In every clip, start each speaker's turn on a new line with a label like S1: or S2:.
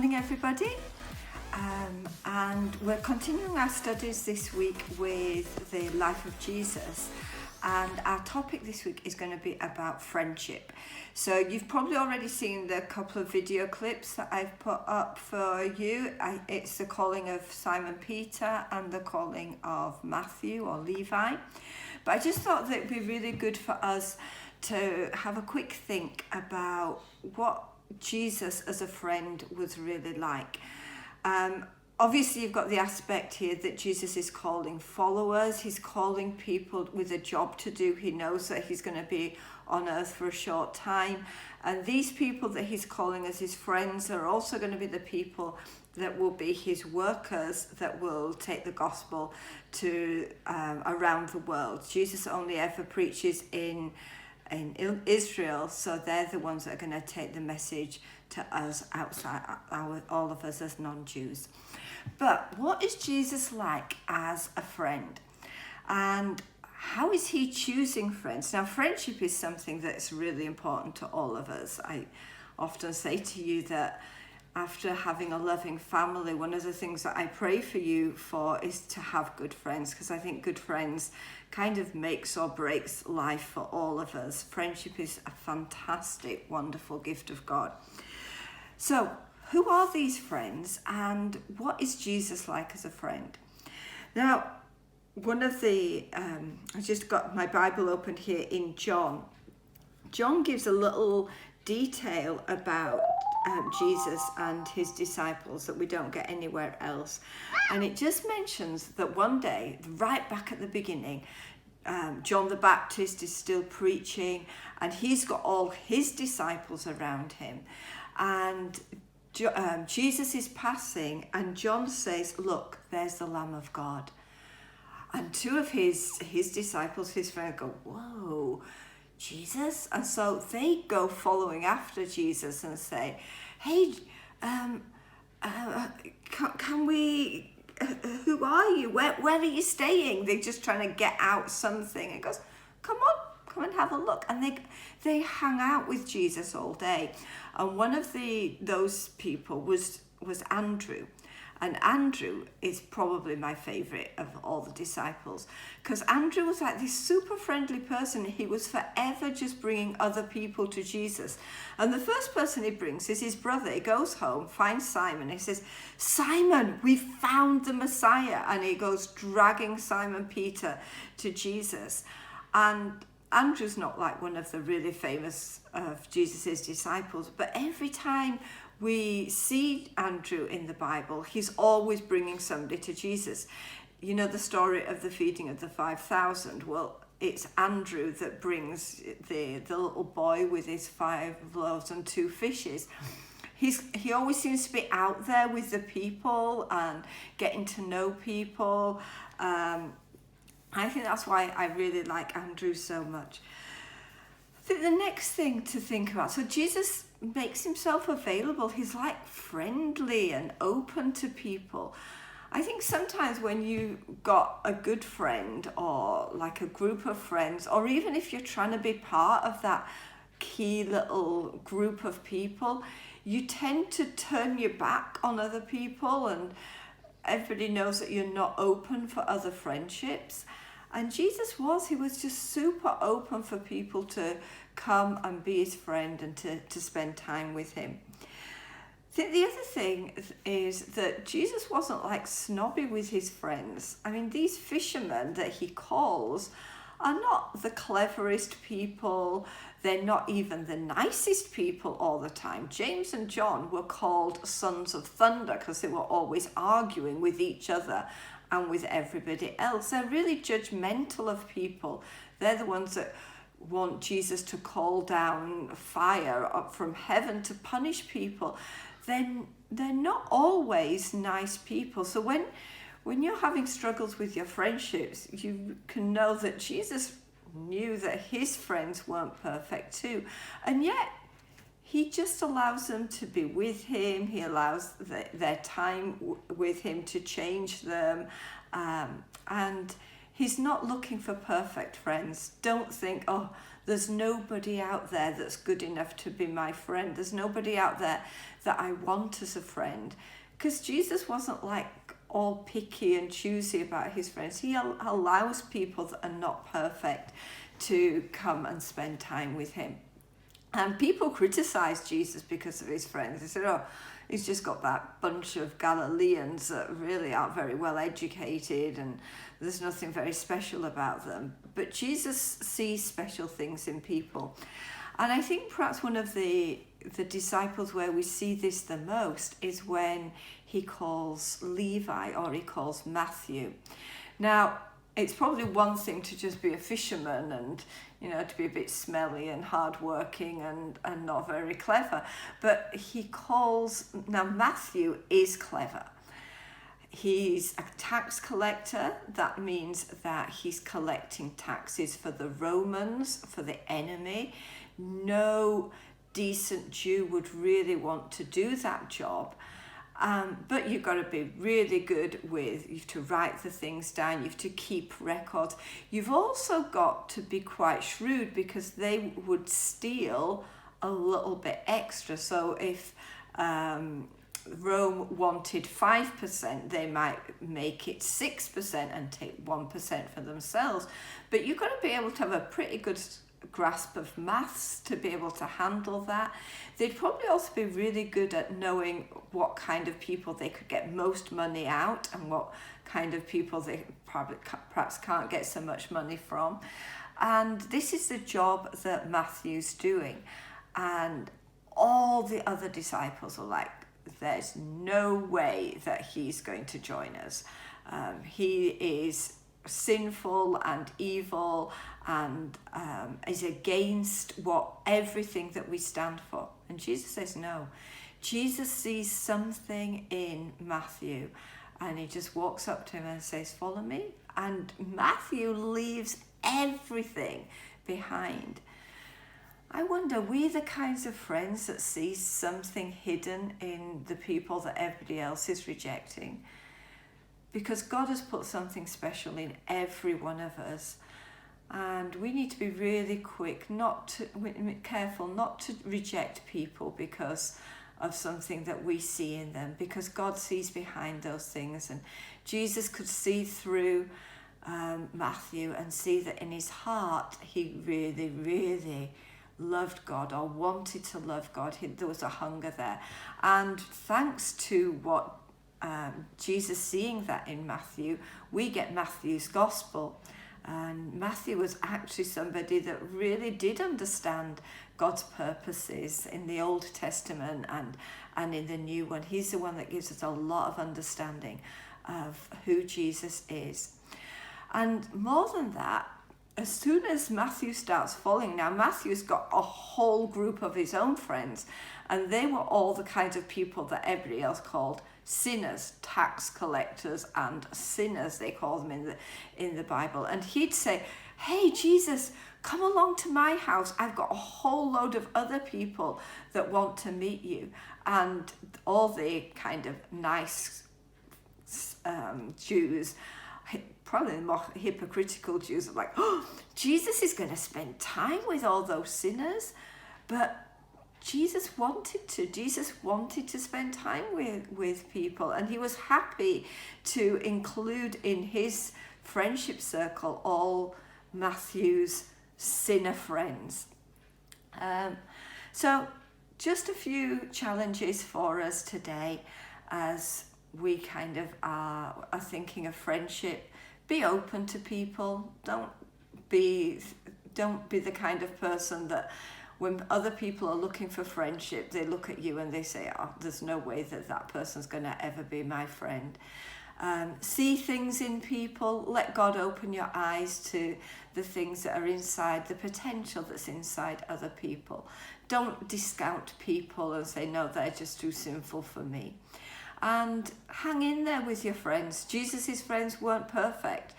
S1: morning, everybody. And we're continuing our studies this week with the life of Jesus. And our topic this week is going to be about friendship. So you've probably already seen the couple of video clips that I've put up for you. It's the calling of Simon Peter and the calling of Matthew or Levi. But I just thought that it'd be really good for us to have a quick think about what Jesus as a friend was really like. Obviously, you've got the aspect here that Jesus is calling followers. He's calling people with a job to do. He knows that he's going to be on earth for a short time. And these people that he's calling as his friends are also going to be the people that will be his workers that will take the gospel to around the world. Jesus only ever preaches in Israel, so they're the ones that are going to take the message to us outside, all of us as non-Jews. But what is Jesus like as a friend? And how is he choosing friends? Now, friendship is something that's really important to all of us. I often say to you that after having a loving family, one of the things that I pray for you for is to have good friends, because I think good friends kind of makes or breaks life for all of us. Friendship is a fantastic, wonderful gift of God. So, who are these friends and what is Jesus like as a friend? Now, one of the, I just got my Bible opened here in John. John gives a little detail about Jesus and his disciples that we don't get anywhere else. And it just mentions that one day, right back at the beginning, John the Baptist is still preaching and he's got all his disciples around him. And Jesus is passing and John says, "Look, there's the Lamb of God." And two of his disciples, his friends, go, "Whoa, Jesus?" And so they go following after Jesus and say, "Hey, can we, who are you? Where are you staying?" They're just trying to get out something. And he goes, "Come and have a look." And they hang out with Jesus all day. And one of those people was Andrew. And Andrew is probably my favorite of all the disciples, because Andrew was like this super friendly person. He was forever just bringing other people to Jesus. And the first person he brings is his brother. He goes home, finds Simon. He says, "Simon, we found the Messiah." And he goes dragging Simon Peter to Jesus. And Andrew's not like one of the really famous of Jesus's disciples, but every time we see Andrew in the Bible, he's always bringing somebody to Jesus. You know the story of the feeding of the 5,000? Well, it's Andrew that brings the little boy with his 5 loaves and 2 fishes. He always seems to be out there with the people and getting to know people. I think that's why I really like Andrew so much. I think the next thing to think about, so Jesus makes himself available. He's like friendly and open to people. I think sometimes when you got a good friend or like a group of friends, or even if you're trying to be part of that key little group of people, you tend to turn your back on other people and everybody knows that you're not open for other friendships. And Jesus he was just super open for people to come and be his friend and to spend time with him. I think the other thing is that Jesus wasn't like snobby with his friends. I mean, these fishermen that he calls are not the cleverest people. They're not even the nicest people all the time. James and John were called sons of thunder because they were always arguing with each other and with everybody else. They're really judgmental of people. They're the ones that want Jesus to call down fire up from heaven to punish people. They're not always nice people. So when you're having struggles with your friendships, you can know that Jesus knew that his friends weren't perfect too. And yet, he just allows them to be with him. He allows their time with him to change them. And he's not looking for perfect friends. Don't think, "Oh, There's nobody out there that's good enough to be my friend. There's nobody out there that I want as a friend. Because Jesus wasn't like all picky and choosy about his friends. He allows people that are not perfect to come and spend time with him. And people criticize Jesus because of his friends. They said, oh, he's just got that bunch of Galileans that really aren't very well educated and there's nothing very special about them. But Jesus sees special things in people. And I think perhaps one of the disciples where we see this the most is when he calls Levi, or he calls Matthew. Now, it's probably one thing to just be a fisherman and, to be a bit smelly and hardworking and not very clever. But now Matthew is clever. He's a tax collector. That means that he's collecting taxes for the Romans, for the enemy. No decent Jew would really want to do that job. But you've got to be really good you have to write the things down, you have to keep records. You've also got to be quite shrewd because they would steal a little bit extra. So if Rome wanted 5%, they might make it 6% and take 1% for themselves. But you've got to be able to have a pretty good grasp of maths to be able to handle that. They'd probably also be really good at knowing what kind of people they could get most money out and what kind of people they perhaps can't get so much money from. And this is the job that Matthew's doing. And all the other disciples are like, there's no way that he's going to join us. He is sinful and evil and is against everything that we stand for. And Jesus says no. Jesus sees something in Matthew and he just walks up to him and says, follow me. And Matthew leaves everything behind. I wonder, we the kinds of friends that see something hidden in the people that everybody else is rejecting? Because God has put something special in every one of us. And we need to be really careful not to reject people because of something that we see in them, because God sees behind those things. And Jesus could see through Matthew and see that in his heart he really, really loved God or wanted to love God. There was a hunger there. And thanks to what Jesus seeing that in Matthew, we get Matthew's gospel. And Matthew was actually somebody that really did understand God's purposes in the Old Testament and in the New one. He's the one that gives us a lot of understanding of who Jesus is. And more than that, as soon as Matthew starts following, now Matthew's got a whole group of his own friends, and they were all the kinds of people that everybody else called sinners, tax collectors and sinners, they call them in the Bible. And he'd say, hey, Jesus, come along to my house. I've got a whole load of other people that want to meet you. And all the kind of nice Jews, probably the more hypocritical Jews, are like, oh, Jesus is going to spend time with all those sinners. But Jesus wanted to spend time with people, and he was happy to include in his friendship circle all Matthew's sinner friends. So just a few challenges for us today as we kind of are thinking of friendship. Be open to people. Don't be the kind of person that when other people are looking for friendship, they look at you and they say, oh, there's no way that person's going to ever be my friend. See things in people. Let God open your eyes to the things that are inside, the potential that's inside other people. Don't discount people and say, no, they're just too sinful for me. And hang in there with your friends. Jesus' friends weren't perfect.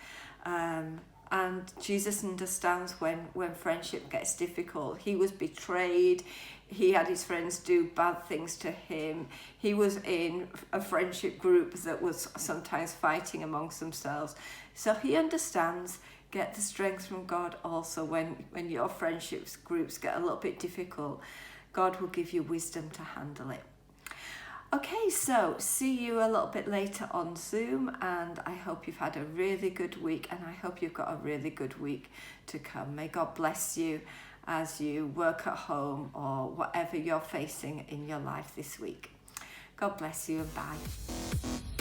S1: And Jesus understands when friendship gets difficult. He was betrayed. He had his friends do bad things to him. He was in a friendship group that was sometimes fighting amongst themselves. So he understands Get the strength from God also when your friendships groups get a little bit difficult. God will give you wisdom to handle it. Okay, so see you a little bit later on Zoom, and I hope you've had a really good week, and I hope you've got a really good week to come. May God bless you as you work at home or whatever you're facing in your life this week. God bless you, and bye.